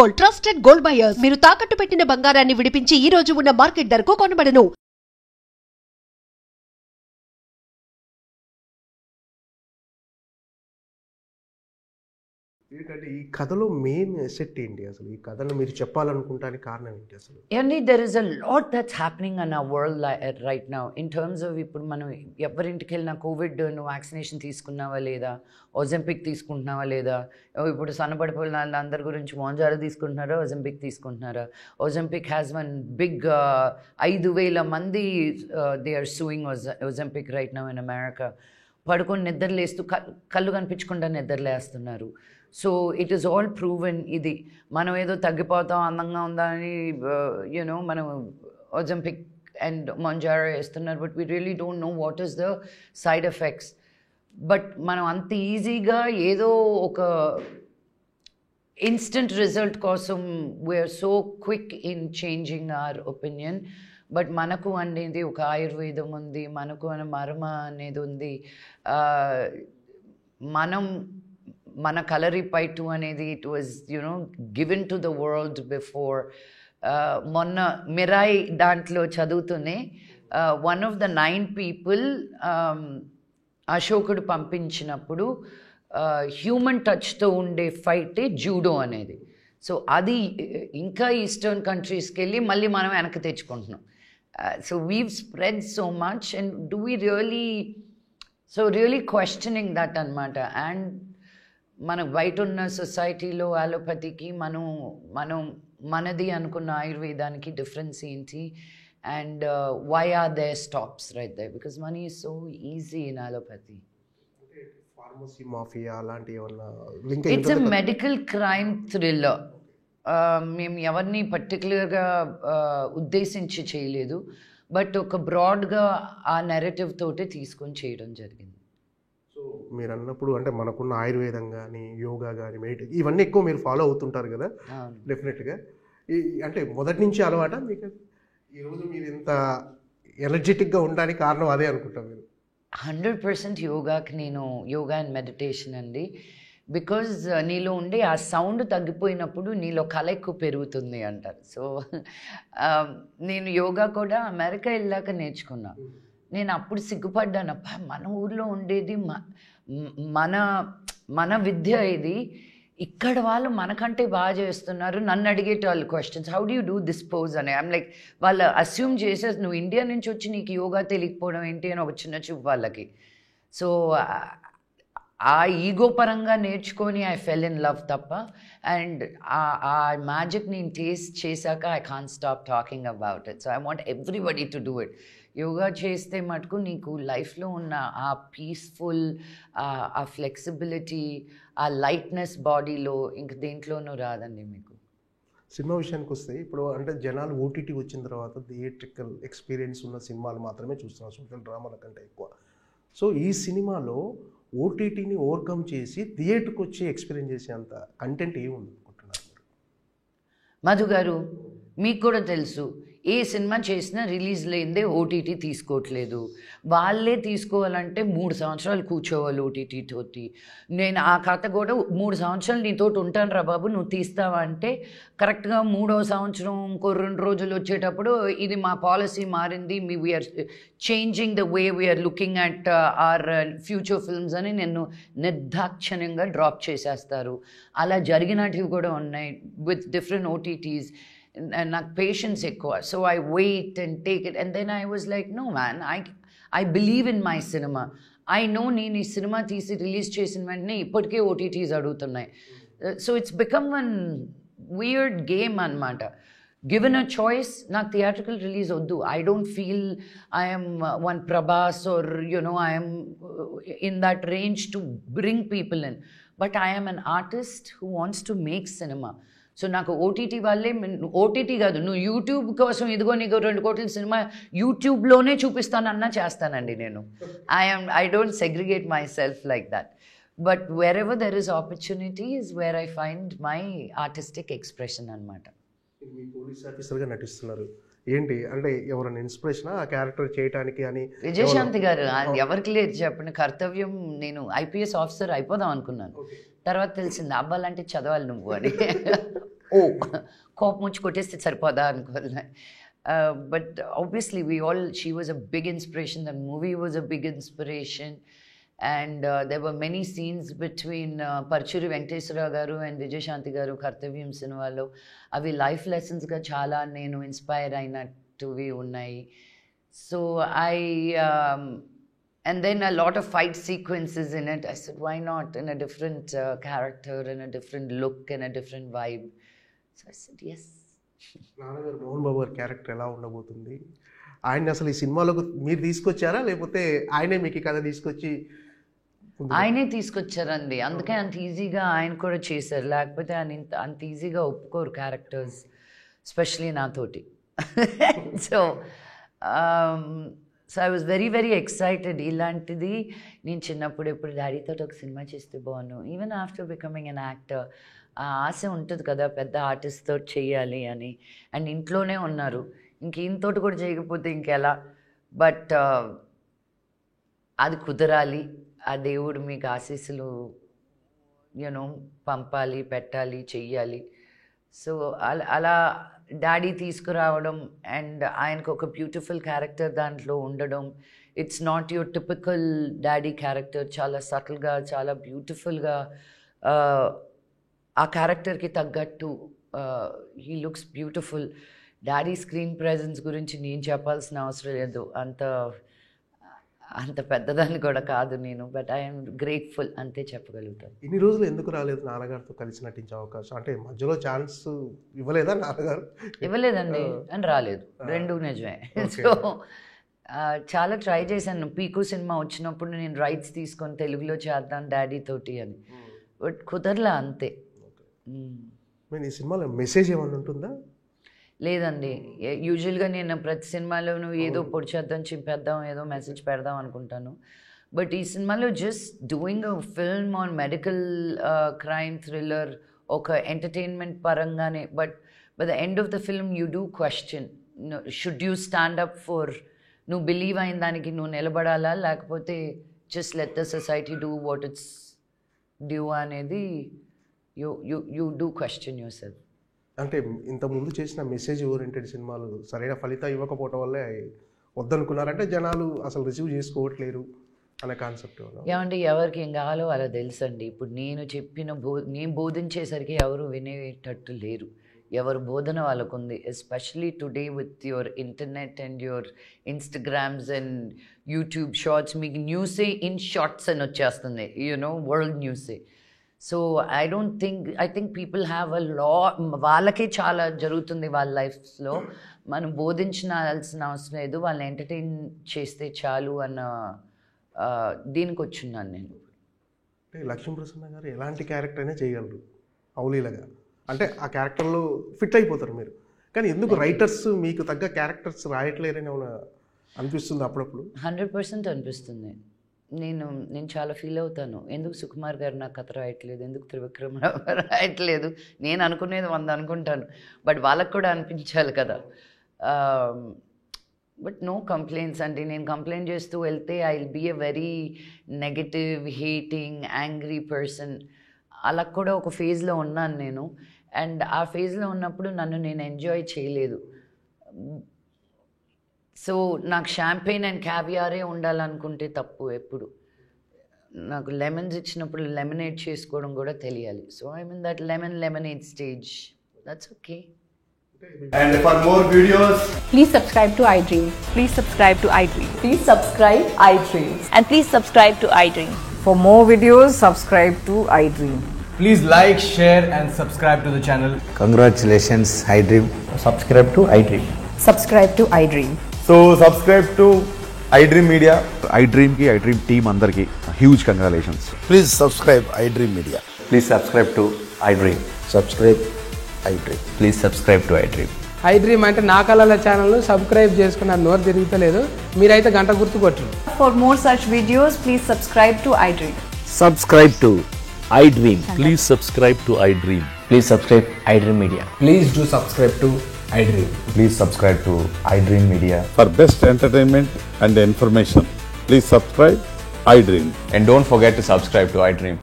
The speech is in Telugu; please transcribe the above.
Gold, trusted gold buyers. మీరు తాకట్టు పెట్టిన బంగారాన్ని విడిపించి ఈ రోజు ఉన్న మార్కెట్ ధరకు కొనబడను. ఏంటంటే ఈ కథలో మెయిన్ ఎసెట్ ఏంటి అసలు? ఈ కథను మీరు చెప్పాలనుకుంటానికి కారణం ఏంటి అసలు? And there is a lot that's happening in our world right now in terms of ఇప్పుడు మనం ఎవరింటికి వెళ్ళినా కోవిడ్ నువ్వు వ్యాక్సినేషన్ తీసుకున్నావా లేదా, ఒజంపిక్ తీసుకుంటున్నావా లేదా, ఇప్పుడు సన్నబడిపోయిన అందరి గురించి మోంజారా తీసుకుంటున్నారా, ఒజంపిక్ తీసుకుంటున్నారా. ఒజంపిక్ హ్యాస్ వన్ బిగ్ 5,000 మంది they are suing Ozempic right now in America. పడుకొని నిద్రలేస్తూ కళ్ళు కనిపించకుండా నిద్రలేస్తున్నారు. So it is all proven. ఇది మనం ఏదో తగ్గిపోతాం అందంగా ఉందా అని యూనో మనం ఒజంపిక్ అండ్ మొంజారా వేస్తున్నారు, but we really don't know what is the side effects. But మనం అంత ఈజీగా ఏదో ఒక ఇన్స్టెంట్ రిజల్ట్ కోసం we are so quick in changing our opinion. But మనకు అనేది ఒక ఆయుర్వేదం ఉంది, మనకు అనే మర్మ అనేది ఉంది. మన కలరిపైటు అనేది it was you know given to the world before. మొన్న మిరాయి దాంట్లో చదువుతూనే వన్ ఆఫ్ ద 9 people అశోకుడు పంపించినప్పుడు హ్యూమన్ టచ్తో ఉండే ఫైటే జూడో అనేది. సో అది ఇంకా ఈస్టర్న్ కంట్రీస్కి వెళ్ళి మళ్ళీ మనం వెనక్కి తెచ్చుకుంటున్నాం. So we've spread so much, and do we really questioning that anamata. And మన బయట ఉన్న సొసైటీలో అలోపతికి మనది అనుకున్న ఆయుర్వేదానికి డిఫరెన్స్ ఏంటి, and why are there stops right there, because money is so easy in allopathy. Pharmacy mafia అలాంటి it's a medical crime thriller. మేము ఎవరిని పర్టికులర్గా ఉద్దేశించి చేయలేదు, బట్ ఒక బ్రాడ్గా ఆ నెరేటివ్ తోటి తీసుకొని చేయడం జరిగింది. సో మీరు అన్నప్పుడు అంటే మనకున్న ఆయుర్వేదం కానీ, యోగా కానీ, మెడిటేషన్ ఇవన్నీ ఎక్కువ మీరు ఫాలో అవుతుంటారు కదా డెఫినెట్గా. అంటే మొదటి నుంచి అలవాట మీకు? ఈరోజు మీరు ఇంత ఎనర్జెటిక్గా ఉండడానికి కారణం అదే అనుకుంటాం మీరు? 100% యోగాకి నేను యోగా అండ్ మెడిటేషన్ అండి. బికాజ్ నీలో ఉండే ఆ సౌండ్ తగ్గిపోయినప్పుడు నీలో కళ ఎక్కువ పెరుగుతుంది అంటారు. సో నేను యోగా కూడా అమెరికా వెళ్ళాక నేర్చుకున్నా. నేను అప్పుడు సిగ్గుపడ్డాను, అబ్బా మన ఊర్లో ఉండేది మన విద్య ఇది, ఇక్కడ వాళ్ళు మనకంటే బాగా చేస్తున్నారు. నన్ను అడిగేటవాళ్ళు questions, how do you do this pose అని. ఐమ్ లైక్, వాళ్ళు అస్యూమ్ చేసేసి నువ్వు ఇండియా నుంచి వచ్చి నీకు యోగా తెలియకపోవడం ఏంటి అని ఒక చిన్న చూపు వాళ్ళకి. సో ఆ ఈగో పరంగా నేర్చుకొని ఐ ఫెల్ ఇన్ లవ్ తప్ప. అండ్ ఆ మ్యాజిక్ నేను టేస్ట్ చేశాక I can't stop talking about it. So I want everybody to do it. Yoga చేస్తే మటుకు నీకు లైఫ్లో ఉన్న ఆ పీస్ఫుల్, ఆ ఫ్లెక్సిబిలిటీ, ఆ లైట్నెస్ బాడీలో ఇంక దేంట్లోనూ రాదండి మీకు. సినిమా విషయానికి వస్తే ఇప్పుడు అంటే జనాలు ఓటీటీ వచ్చిన తర్వాత థియేట్రికల్ ఎక్స్పీరియన్స్ ఉన్న సినిమాలు మాత్రమే చూస్తున్నారు, సోషల్ డ్రామాల కంటే ఎక్కువ. సో ఈ సినిమాలో ఓటీటీని ఓవర్కమ్ చేసి థియేటర్కి వచ్చి ఎక్స్పీరియన్స్ చేసేంత కంటెంట్ ఏముంది అనుకుంటున్నారు మీరు? మధు గారు, మీకు కూడా తెలుసు, ఏ సినిమా చేసినా రిలీజ్ లేనిదే ఓటీటీ తీసుకోవట్లేదు. వాళ్ళే తీసుకోవాలంటే 3 సంవత్సరాలు కూర్చోవాలి ఓటీటీ తోటి. నేను ఆ కథ కూడా 3 సంవత్సరాలు నీతోటి ఉంటాను రా బాబు, నువ్వు తీస్తావా అంటే కరెక్ట్గా 3వ సంవత్సరం ఇంకో 2 రోజులు వచ్చేటప్పుడు ఇది మా పాలసీ మారింది, we're changing the way we're looking at our future films అని నిన్ను నిర్దాక్షిణ్యంగా డ్రాప్ చేసేస్తారు. అలా జరిగినటివి కూడా ఉన్నాయి విత్ డిఫరెంట్ ఓటీటీస్. నాకు పేషెన్స్ ఎక్కువ. So I wait and take it, and then I was like, no man, I believe in my cinema. I know నేను ఈ సినిమా తీసి రిలీజ్ చేసిన వెంటనే ఇప్పటికే ఓటీటీస్ అడుగుతున్నాయి. So it's become one weird game అనమాట. గివెన్ అ చాయిస్, నాకు థియేట్రికల్ రిలీజ్ వద్దు. I don't feel I am one Prabhas or I am in that range to bring people in. But I am an artist who wants to make cinema. So నాకు ఓటీటీ వాళ్ళే, ఓటీటీ కాదు, నువ్వు యూట్యూబ్ కోసం ఇదిగో నీకు 2 కోట్ల సినిమా యూట్యూబ్లోనే చూపిస్తానన్నా చేస్తానండి నేను. I don't segregate my self like that. But where ever there is opportunity is where I find my artistic expression అనమాట. మీ పోలీస్ ఆఫీసర్గా నటిస్తున్నారు ఏంటి అంటే ఎవరైనా ఇన్స్పిరేషన్ ఆ క్యారెక్టర్ చేయడానికి అని? విజయశాంతి గారు, ఎవరికి లేదు చెప్పండి కర్తవ్యం. నేను ఐపీఎస్ ఆఫీసర్ అయిపోదాం అనుకున్నాను, తర్వాత తెలిసింది అబ్బాలంటే చదవాలి నువ్వు అని. ఓ కోపం వచ్చి కొట్టేస్తే సరిపోదా అనుకోవాలి. But obviously she was a big inspiration. That movie was a big inspiration. And there were many scenes between Paruchuri Venkateswararao గారు అండ్ విజయశాంతి గారు కర్తవ్యం సినిమాలో. అవి లైఫ్ లెసన్స్గా చాలా నేను ఇన్స్పైర్ అయినట్టువి ఉన్నాయి. So and then a lot of fight sequences in it. I said, why not in a different character, in a different look, in a different vibe? So I said, yes. నాన్నగారు మోహన్ బాబు గారి క్యారెక్టర్ ఎలా ఉండబోతుంది? ఆయన అసలు ఈ సినిమాలోకి మీరు తీసుకొచ్చారా, లేకపోతే ఆయనే మీకు ఈ కథ తీసుకొచ్చి? ఆయనే తీసుకొచ్చారండి, అందుకే అంత ఈజీగా ఆయన కూడా చేశారు. లేకపోతే ఆయన అంత ఈజీగా ఒప్పుకోరు క్యారెక్టర్స్, ఎస్పెషలీ నాతోటి. So I was very very excited. ఇలాంటిది నేను చిన్నప్పుడు ఎప్పుడు డాడీతో ఒక సినిమా చేస్తే బాగున్నాను. Even after becoming an actor ఆ ఆశ ఉంటుంది కదా పెద్ద ఆర్టిస్ట్తో చేయాలి అని. అండ్ ఇంట్లోనే ఉన్నారు, ఇంక ఈయనతోటి కూడా చేయకపోతే ఇంకెలా. బట్ అది కుదరాలి, ఆ దేవుడు మీకు ఆశీస్సులు యూనో పంపాలి, పెట్టాలి, చెయ్యాలి. సో అలా డాడీ తీసుకురావడం అండ్ ఆయనకు ఒక బ్యూటిఫుల్ క్యారెక్టర్ దాంట్లో ఉండడం. It's not your typical daddy character, చాలా సటిల్గా, చాలా బ్యూటిఫుల్గా ఆ క్యారెక్టర్కి తగ్గట్టు he looks beautiful. Daddy screen presence గురించి నేను చెప్పాల్సిన అవసరం లేదు, అంత పెద్దదాన్ని కూడా కాదు నేను. బట్ ఐఎమ్ గ్రేట్ఫుల్, అంతే చెప్పగలుగుతాను. ఇన్ని రోజులు ఎందుకు రాలేదు నాన్నగారితో కలిసి నటించే అవకాశం? అంటే మధ్యలో ఛాన్స్ ఇవ్వలేదా నాన్నగారు? ఇవ్వలేదండి అని రాలేదు, రెండు నిజమే. సో చాలా ట్రై చేశాను. పీకు సినిమా వచ్చినప్పుడు నేను రైట్స్ తీసుకొని తెలుగులో చేద్దాం డాడీ తోటి అని, బట్ కుదరలా, అంతే. ఈ సినిమాలో మెసేజ్ ఏమైనా ఉంటుందా? లేదండి, యూజువల్గా నేను ప్రతి సినిమాలోనూ ఏదో పొడి చేద్దాం, చింపేద్దాం, ఏదో మెసేజ్ పెడదాం అనుకుంటాను. బట్ ఈ సినిమాలో just doing a film on medical crime thriller, ఒక ఎంటర్టైన్మెంట్ పరంగానే. But by the end of the film you do question, should you stand up for, నువ్వు బిలీవ్ అయిన దానికి నువ్వు నిలబడాలా, లేకపోతే just let the society do what it's due అనేది you do question yourself. అంటే ఇంతకుముందు చేసిన మెసేజ్ ఓరియంటెడ్ సినిమాలు సరైన ఫలితం ఇవ్వకపోవటం వల్లే వద్దనుకున్నారంటే జనాలు అసలు రిసీవ్ చేసుకోవట్లేరు అనే కాన్సెప్ట్. ఏమంటే ఎవరికి ఏం కావాలో అలా తెలుసండి. ఇప్పుడు నేను చెప్పిన నేను బోధించేసరికి ఎవరు వినేటట్టు లేరు, ఎవరు బోధన వాళ్ళకు ఉంది. Especially today with your internet and your Instagrams and YouTube shorts, మీకు న్యూసే ఇన్ షార్ట్స్ అని వచ్చేస్తుంది, యూనో వరల్డ్ న్యూసే. So I think people have a వాళ్ళకే చాలా జరుగుతుంది వాళ్ళ లైఫ్స్లో. మనం బోధించాల్సిన అవసరం లేదు, వాళ్ళని ఎంటర్టైన్ చేస్తే చాలు అన్న దీనికి వచ్చున్నాను నేను. అంటే లక్ష్మీప్రసన్న గారు ఎలాంటి క్యారెక్టర్ అయినా చేయగలరు అవలీలగా, అంటే ఆ క్యారెక్టర్లో ఫిట్ అయిపోతారు మీరు. కానీ ఎందుకు రైటర్స్ మీకు తగ్గ క్యారెక్టర్స్ రాయట్లేరని అనిపిస్తుంది అప్పుడప్పుడు? 100% అనిపిస్తుంది. నేను చాలా ఫీల్ అవుతాను, ఎందుకు సుకుమార్ గారు నాకు కథ రాయట్లేదు, ఎందుకు త్రివిక్రమ్ రాయట్లేదు. నేను అనుకునేది 100 అనుకుంటాను, బట్ వాళ్ళకు కూడా అనిపించాలి కదా. బట్ నో కంప్లైంట్స్ అండి. నేను కంప్లైంట్ చేస్తూ వెళ్తే I will be a very negative, hating, angry person. అలా కూడా ఒక ఫేజ్లో ఉన్నాను నేను. అండ్ ఆ ఫేజ్లో ఉన్నప్పుడు నన్ను నేను ఎంజాయ్ చేయలేదు. సో నాకు షాంపెయిన్ అండ్ క్యావియారే ఉండాలనుకుంటే తప్పు. ఎప్పుడు నాకు లెమన్స్ ఇచ్చినప్పుడు లెమనేడ్ చేసుకోవడం కూడా తెలియాలి. So I mean that lemonade stage. That's okay. And for more videos, please subscribe to iDream. Please subscribe to iDream. Please subscribe iDream. And please subscribe to iDream. For more videos, subscribe to iDream. please like, share and subscribe to the channel. Congratulations, iDream. Subscribe to iDream. Subscribe to iDream. So subscribe to iDream Media. iDream ki iDream team andarki huge congratulations. Please subscribe iDream Media. Please subscribe to iDream. Subscribe iDream. Please subscribe to iDream. iDream అంటే నా కళల ఛానల్ సబ్స్క్రైబ్ చేసుకున్న నోరు తిరుగుతలేదు, మీరైతే గంట గుర్తు కొట్టండి. For more such videos, please subscribe to iDream. Subscribe to iDream. Please subscribe to iDream. Please subscribe iDream Media. Please do subscribe to iDream. Please subscribe to iDream Media. For best entertainment and information, please subscribe iDream. And don't forget to subscribe to iDream.